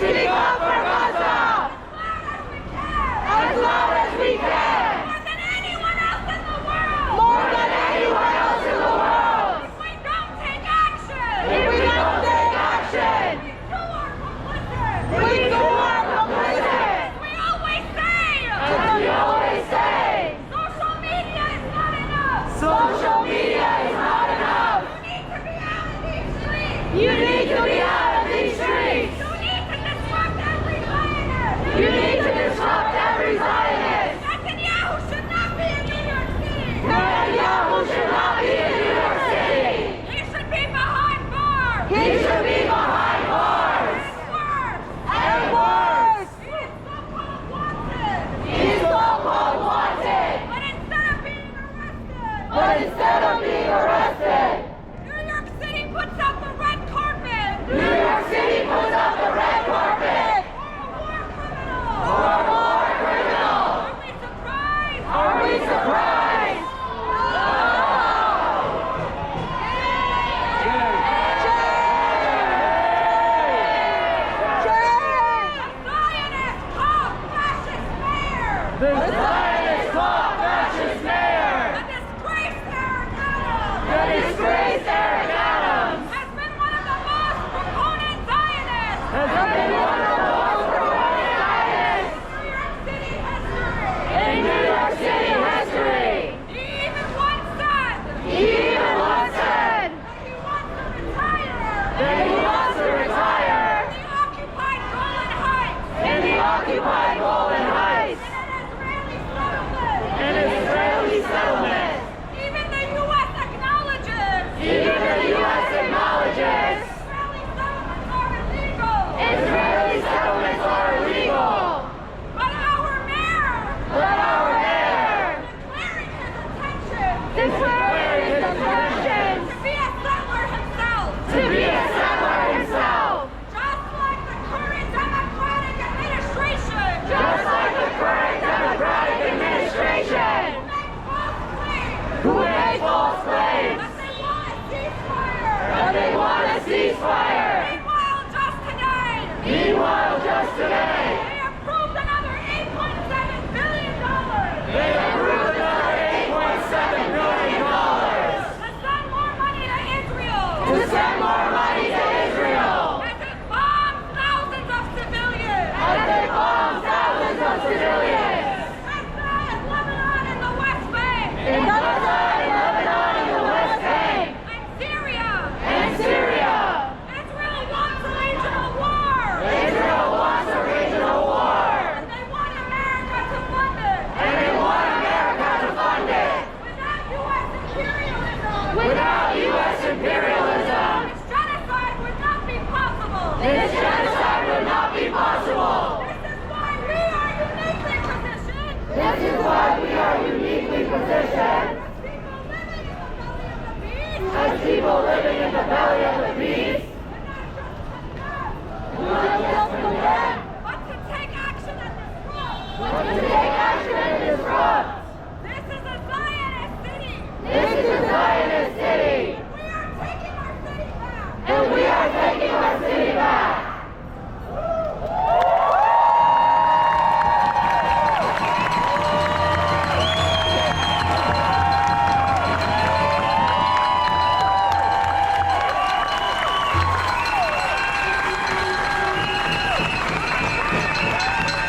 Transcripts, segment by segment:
speak up for Gaza! As loud as we can! More than anyone else in the world! More than anyone else in the world! If we don't take action! If we don't take action! We too are complicit! We too are complicit! As we always say! As we always say! Social media is not enough! Social media is not enough! You need to be out of these streets! You need to be out of these streets! You need to disrupt every Zionist! You need to disrupt every Zionist! Netanyahu should not be in New York City! Netanyahu should not be in New York City! He should be behind bars! He should be behind bars! And worse! And worse! He is so-called wanted! He is so-called wanted! But instead of being arrested! But instead of being arrested, New York City puts out the red carpet! New York City puts out the red carpet For a war criminal! for a war criminal! Are we surprised? Are we surprised? The Zionist cop fascist mayor! The Zionist cop fascist mayor! The disgraced Eric Adams! The disgraced Eric Adams! Has been one of the most proponent Zionists! Has been one of the most prominent Zionists New York City history! in New York City history! He even once said He even once said that he wants to retire that he wants to retire in the occupied Golan Heights in the occupied Golan Heights in an Israeli settlement. in an Israeli settlement. Even the U.S. acknowledges Even the U.S. acknowledges Israeli settlements are illegal. Israeli settlements are illegal. But our mayor, But our mayor, declaring his intention declaring his intention to be a settler himself, to be a settler himself, just like the current Democratic administration, just like the current Democratic administration, who who make make false claims that they want a ceasefire. that they want a ceasefire. Meanwhile, just today, Meanwhile, just today, they approved another $8.7 billion they approved another $8.7 billion to send more money to Israel. to send more money to Israel As it bombs thousands of civilians. as they bomb thousands of civilians Gaza and Lebanon in the West Bank. in Gaza and Lebanon in the West Bank And Syria. and Syria. Israel wants a regional war. Israel wants a regional war, And they want America to fund it. and they want America to fund it. Without U.S. imperialism. Without U.S. imperialism, This genocide would not be possible. this genocide would not be possible. This is why we are uniquely This is why we are uniquely positioned. positioned As people living in the belly of the beast. as people living in the belly of the beast, Not just condemn, but to take action and disrupt. to take action and disrupt. This is a Zionist city. This is a Zionist city, We are taking our city back. and we are taking our city back.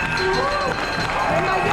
And my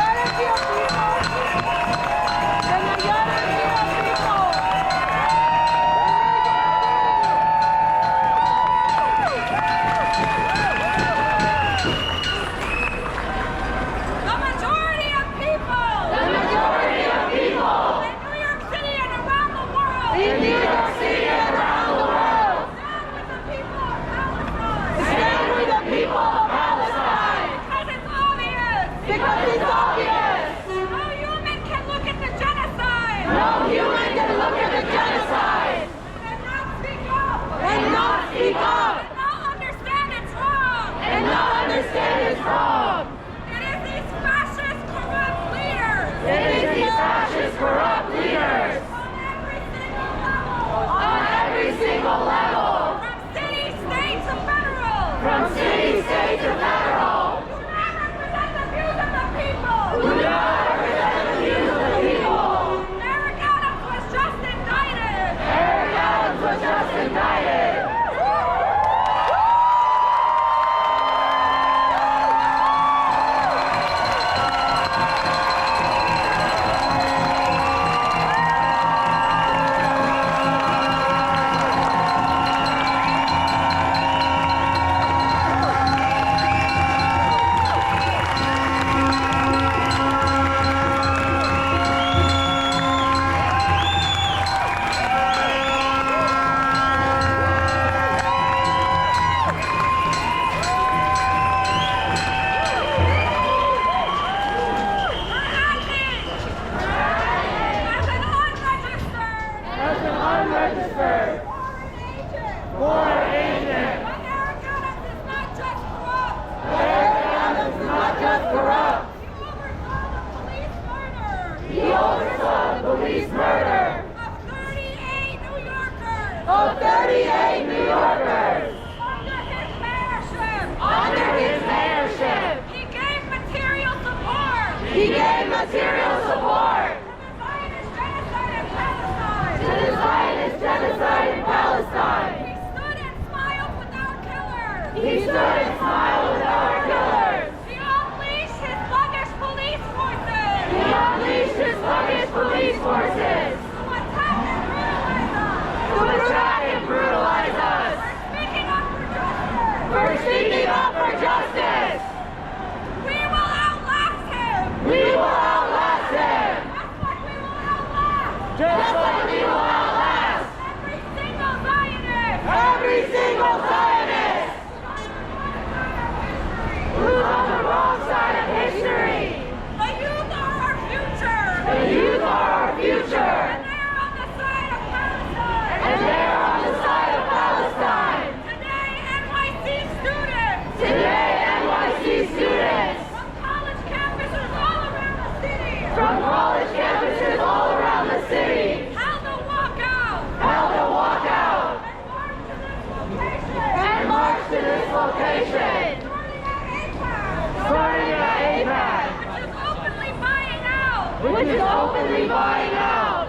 is openly buying out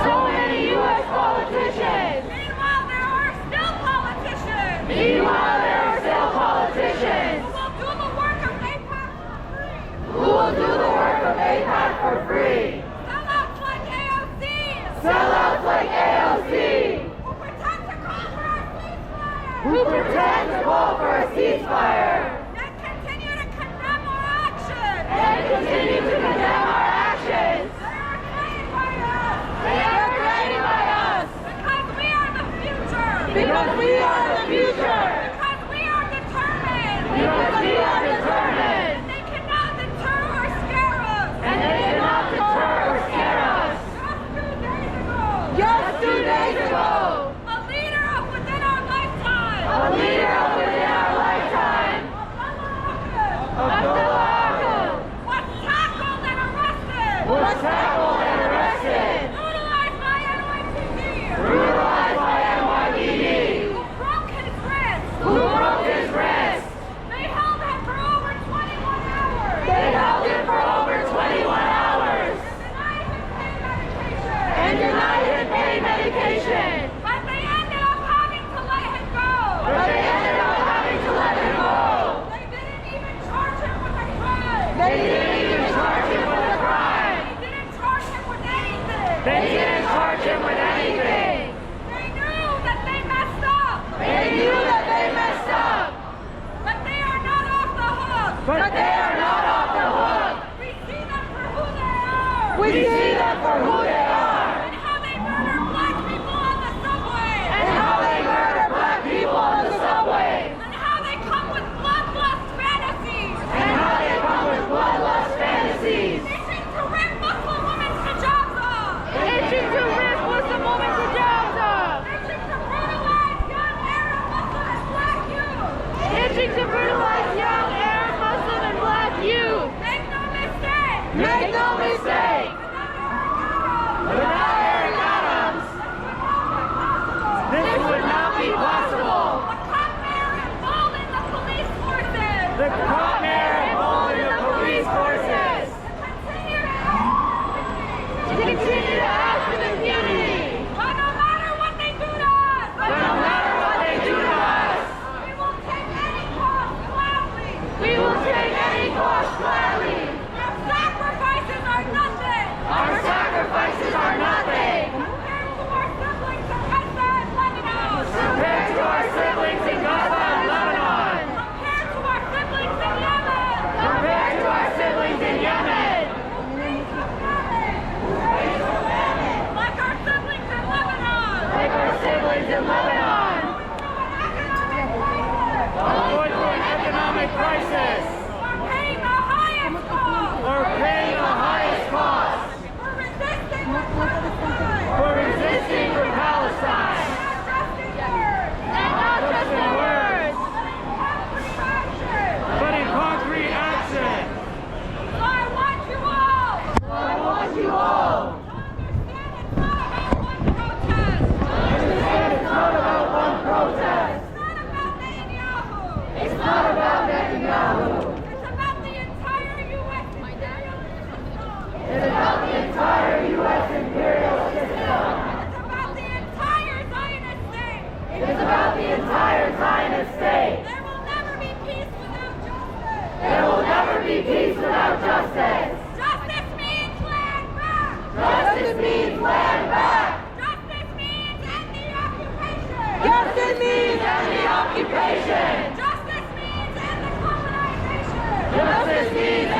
so many U.S. politicians. Meanwhile, there are still politicians. Meanwhile, there are still politicians Who will do the work of AIPAC for free. who will do the work of AIPAC for free. Sellouts like AOC. Sellouts like AOC. Who pretend to call for a ceasefire. Who pretend to call for a ceasefire. And continue to condemn our actions. And continue to condemn our actions. They are threatened by us. They are threatened by us. Because we are the future. Because we are the future. Because we are determined. Because we are determined. They cannot deter or scare us. And they cannot deter or scare us. Just 2 days ago. Just 2 days ago. A leader of within our lifetime. A leader of within our lifetime. Abdullah Abdullah was tackled and arrested. was tackled and arrested. Brutalized by NYPD. Brutalized by NYPD. Who broke his wrist. Who broke his wrist. They held him for over 21 hours. They held him for over 21 hours. And denied him pain medication. And denied him pain medication. But they ended up having to let him go. But they ended up having to let him go. They didn't even charge him with a crime. They didn't even charge him with a crime. They didn't charge him with anything. They didn't charge him with anything. They knew that they messed up. They knew that they messed up. But they are not off the hook. But they are not off the hook. We see them for who they are. We see them for who they are. And how they murder black people on the subway. And how they murder black people on the subway. And how they come with bloodlust fantasies. And how they come with bloodlust fantasies. Itching to rip Muslim women's hijabs off. Itching to rip Muslim women's hijabs off. Itching to brutalize young Arab Muslim and black youth. Itching to brutalize young Arab Muslim and black youth. Make no mistake. Make no mistake. Without Eric Adams, this would not be possible. The cop mayor emboldened the police forces. The cop mayor emboldened the police forces to continue to act with impunity. But no matter what they do to us, But no matter what they do to us, we will take any cost gladly. we will take any cost gladly. Our sacrifices are nothing. Our sacrifices are nothing Compared to our siblings in Gaza and Lebanon. compared to our siblings in Gaza and Lebanon. Compared to our siblings in Yemen. Compared to our siblings in Yemen. Like our siblings in Lebanon. Like our siblings in Lebanon. Going through an economic crisis. We're paying the highest cost. Or paying the highest cost We're resisting for Palestine. for resisting for Palestine. Not just in words. Not just in words, Action. but in concrete action. So I want you all So I want you all to understand it's not about one protest. to understand it's not about one protest. It's not about Netanyahu. It's not about Netanyahu. It's about the entire U.S. imperialist system. It's about the entire U.S. imperial system. It's about the entire Zionist state. It's about the entire Zionist state. There will never be peace without justice. There will never be peace without justice. Justice means land back. Justice means land back. Justice means end the occupation. Justice means end the occupation. Justice means end the colonization. Justice means